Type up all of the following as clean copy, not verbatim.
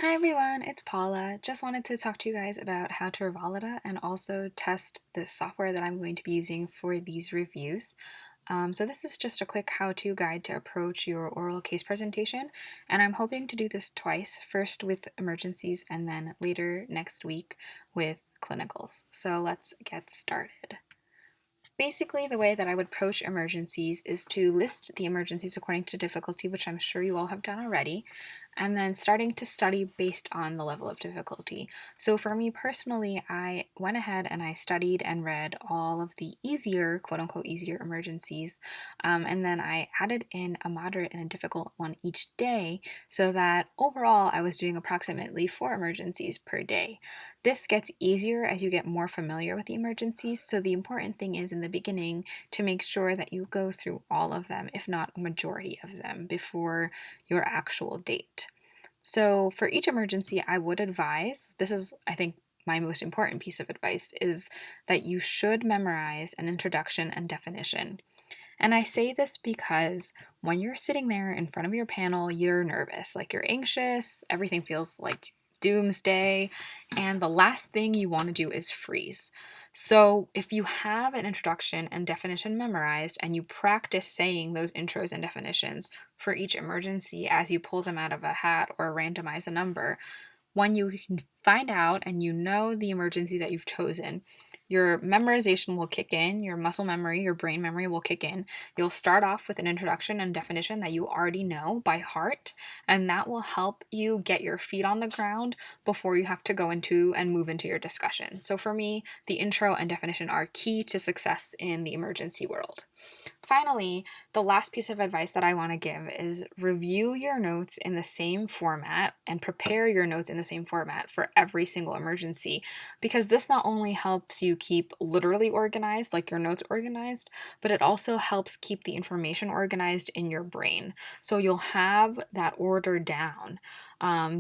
Hi everyone, it's Paula. Just wanted to talk to you guys about how to Revalida and also test the software that I'm going to be using for these reviews. So this is just a quick how-to guide to approach your oral case presentation, and I'm hoping to do this twice, first with emergencies and then later next week with clinicals. So let's get started. Basically, the way that I would approach emergencies is to list the emergencies according to difficulty, which I'm sure you all have done already, and then starting to study based on the level of difficulty. So for me personally, I went ahead and I studied and read all of the easier, quote unquote, easier emergencies, and then I added in a moderate and a difficult one each day so that overall I was doing approximately 4 emergencies per day. This gets easier as you get more familiar with the emergencies, so the important thing is in the beginning to make sure that you go through all of them, if not a majority of them, before your actual date. So for each emergency, I would advise, this is, I think, my most important piece of advice, is that you should memorize an introduction and definition. And I say this because when you're sitting there in front of your panel, you're nervous, like you're anxious, everything feels like doomsday, and the last thing you want to do is freeze. So, if you have an introduction and definition memorized and you practice saying those intros and definitions for each emergency as you pull them out of a hat or randomize a number, when you can find out and you know the emergency that you've chosen, your memorization will kick in, your muscle memory, your brain memory will kick in. You'll start off with an introduction and definition that you already know by heart, and that will help you get your feet on the ground before you have to go into and move into your discussion. So for me, the intro and definition are key to success in the emergency world. Finally, the last piece of advice that I want to give is review your notes in the same format and prepare your notes in the same format for every single emergency, because this not only helps you keep literally organized, like your notes organized, but it also helps keep the information organized in your brain. So you'll have that order down.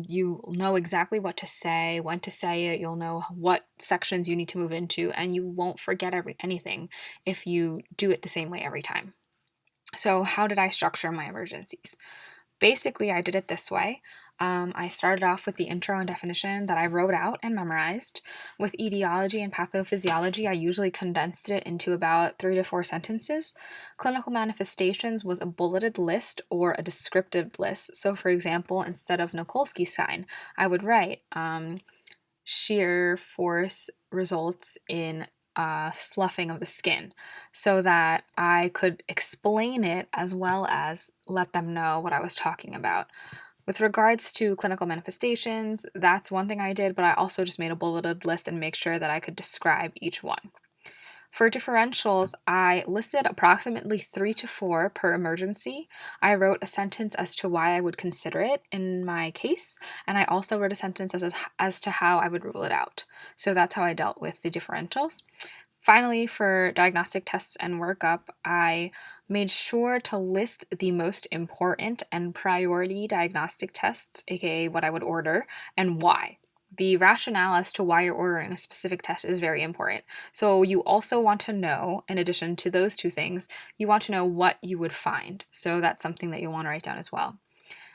You know exactly what to say, when to say it, you'll know what sections you need to move into, and you won't forget anything if you do it the same way every time. So, how did I structure my emergencies? Basically, I did it this way. I started off with the intro and definition that I wrote out and memorized. With etiology and pathophysiology, I usually condensed it into about 3 to 4 sentences. Clinical manifestations was a bulleted list or a descriptive list. So, for example, instead of Nikolsky sign, I would write shear force results in sloughing of the skin so that I could explain it as well as let them know what I was talking about. With regards to clinical manifestations, that's one thing I did, but I also just made a bulleted list and make sure that I could describe each one. For differentials, I listed approximately 3 to 4 per emergency. I wrote a sentence as to why I would consider it in my case, and I also wrote a sentence as to how I would rule it out. So that's how I dealt with the differentials. Finally, for diagnostic tests and workup, I made sure to list the most important and priority diagnostic tests, aka what I would order, and why. The rationale as to why you're ordering a specific test is very important. So, you also want to know, in addition to those two things, you want to know what you would find. So, that's something that you'll want to write down as well.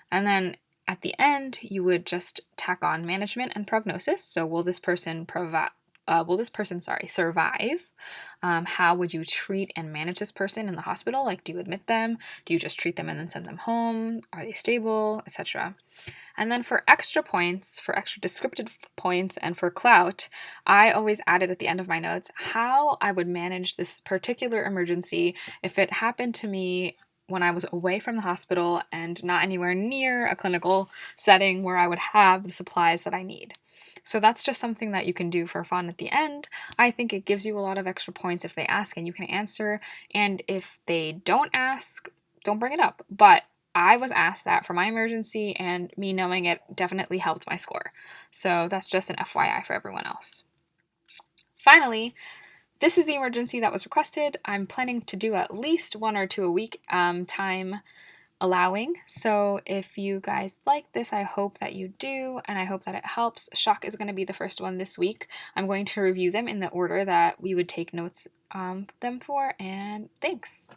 And then at the end, you would just tack on management and prognosis. So, will this person, survive? How would you treat and manage this person in the hospital? Like, do you admit them? Do you just treat them and then send them home? Are they stable, etc.? And then for extra points, for extra descriptive points, and for clout, I always added at the end of my notes how I would manage this particular emergency if it happened to me when I was away from the hospital and not anywhere near a clinical setting where I would have the supplies that I need. So that's just something that you can do for fun at the end. I think it gives you a lot of extra points if they ask and you can answer. And if they don't ask, don't bring it up. But I was asked that for my emergency, and me knowing it definitely helped my score. So that's just an FYI for everyone else. Finally, this is the emergency that was requested. I'm planning to do at least 1 or 2 a week, time allowing. So if you guys like this, I hope that you do, and I hope that it helps. Shock is going to be the first one this week. I'm going to review them in the order that we would take notes them for, and thanks.